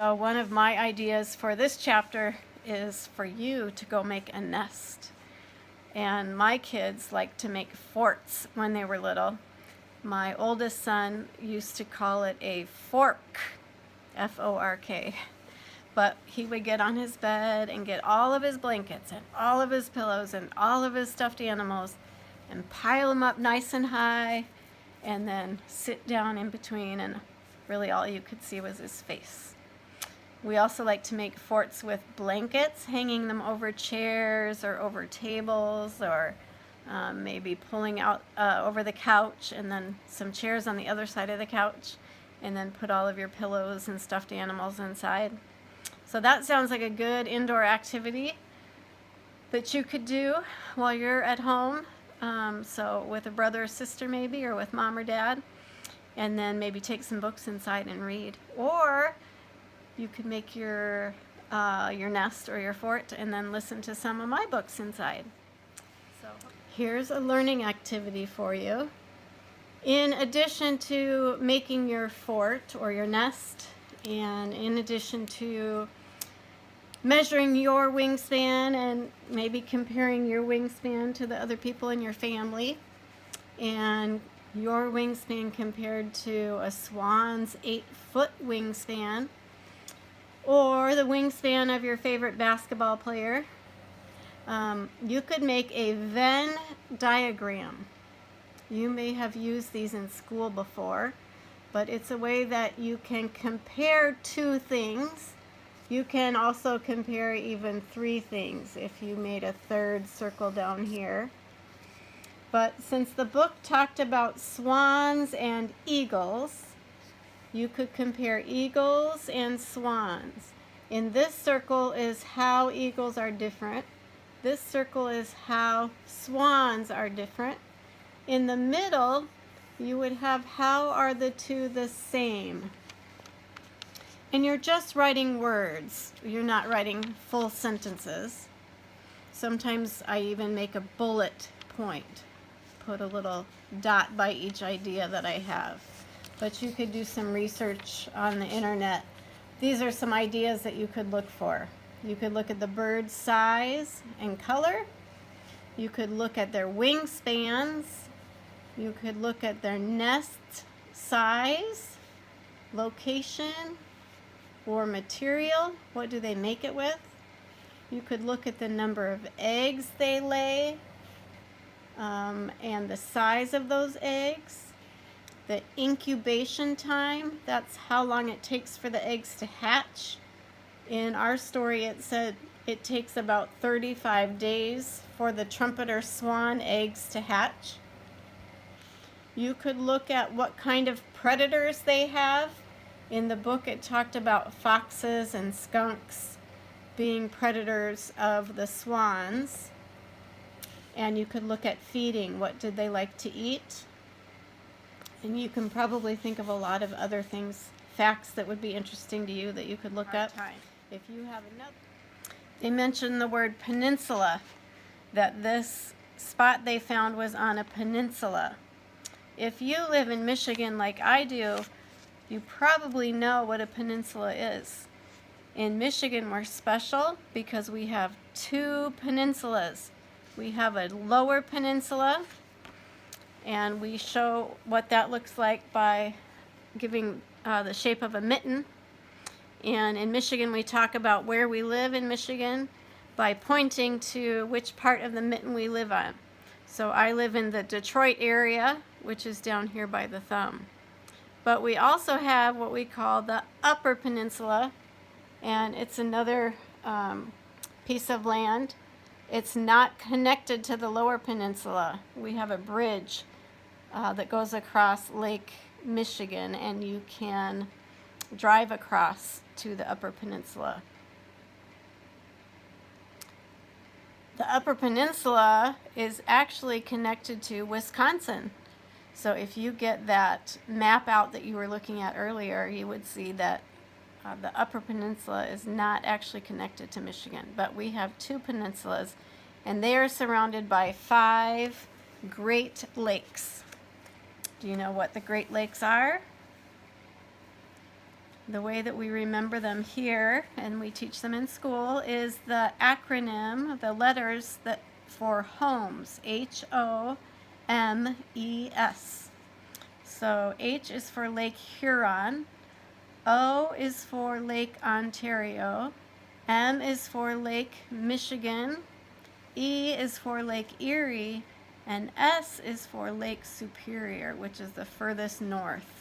So one of my ideas for this chapter is for you to go make a nest. And my kids like to make forts when they were little. My oldest son used to call it a fork, F-O-R-K. But he would get on his bed and get all of his blankets and all of his pillows and all of his stuffed animals and pile them up nice and high and then sit down in between, and really all you could see was his face. We also like to make forts with blankets, hanging them over chairs or over tables, or maybe pulling out over the couch, and then some chairs on the other side of the couch, and then put all of your pillows and stuffed animals inside. So that sounds like a good indoor activity that you could do while you're at home. So with a brother or sister maybe, or with mom or dad, and then maybe take some books inside and read. Or you could make your nest or your fort and then listen to some of my books inside. So here's a learning activity for you. In addition to making your fort or your nest, and in addition to measuring your wingspan and maybe comparing your wingspan to the other people in your family, and your wingspan compared to a swan's 8-foot wingspan, or the wingspan of your favorite basketball player, you could make a Venn diagram. You may have used these in school before, but it's a way that you can compare two things. You can also compare even three things if you made a third circle down here. But since the book talked about swans and eagles, you could compare eagles and swans. In this circle is how eagles are different. This circle is how swans are different. In the middle, you would have how are the two the same. And you're just writing words. You're not writing full sentences. Sometimes I even make a bullet point. Put a little dot by each idea that I have. But you could do some research on the internet. These are some ideas that you could look for. You could look at the bird's size and color. You could look at their wingspans. You could look at their nest size, location, or material. What do they make it with? You could look at the number of eggs they lay, and the size of those eggs. The incubation time, that's how long it takes for the eggs to hatch. In our story it said it takes about 35 days for the trumpet or swan eggs to hatch. You could look at what kind of predators they have. In the book it talked about foxes and skunks being predators of the swans. And you could look at feeding. What did they like to eat? And you can probably think of a lot of other things, facts that would be interesting to you that you could look up. If you have another. They mentioned the word peninsula, that this spot they found was on a peninsula. If you live in Michigan like I do, you probably know what a peninsula is. In Michigan we're special because we have two peninsulas. We have a lower peninsula, and we show what that looks like by giving the shape of a mitten. And in Michigan we talk about where we live in Michigan by pointing to which part of the mitten we live on. So I live in the Detroit area, which is down here by the thumb. But we also have what we call the Upper Peninsula, and it's another piece of land. It's not connected to the Lower Peninsula. We have a bridge that goes across Lake Michigan, and you can drive across to the Upper Peninsula. The Upper Peninsula is actually connected to Wisconsin. So if you get that map out that you were looking at earlier, you would see that the Upper Peninsula is not actually connected to Michigan, but we have two peninsulas, and they are surrounded by 5 Great Lakes. Do you know what the Great Lakes are? The way that we remember them here, and we teach them in school, is the acronym, the letters that for homes, HOMES. So H is for Lake Huron, O is for Lake Ontario, M is for Lake Michigan, E is for Lake Erie, and S is for Lake Superior, which is the furthest north.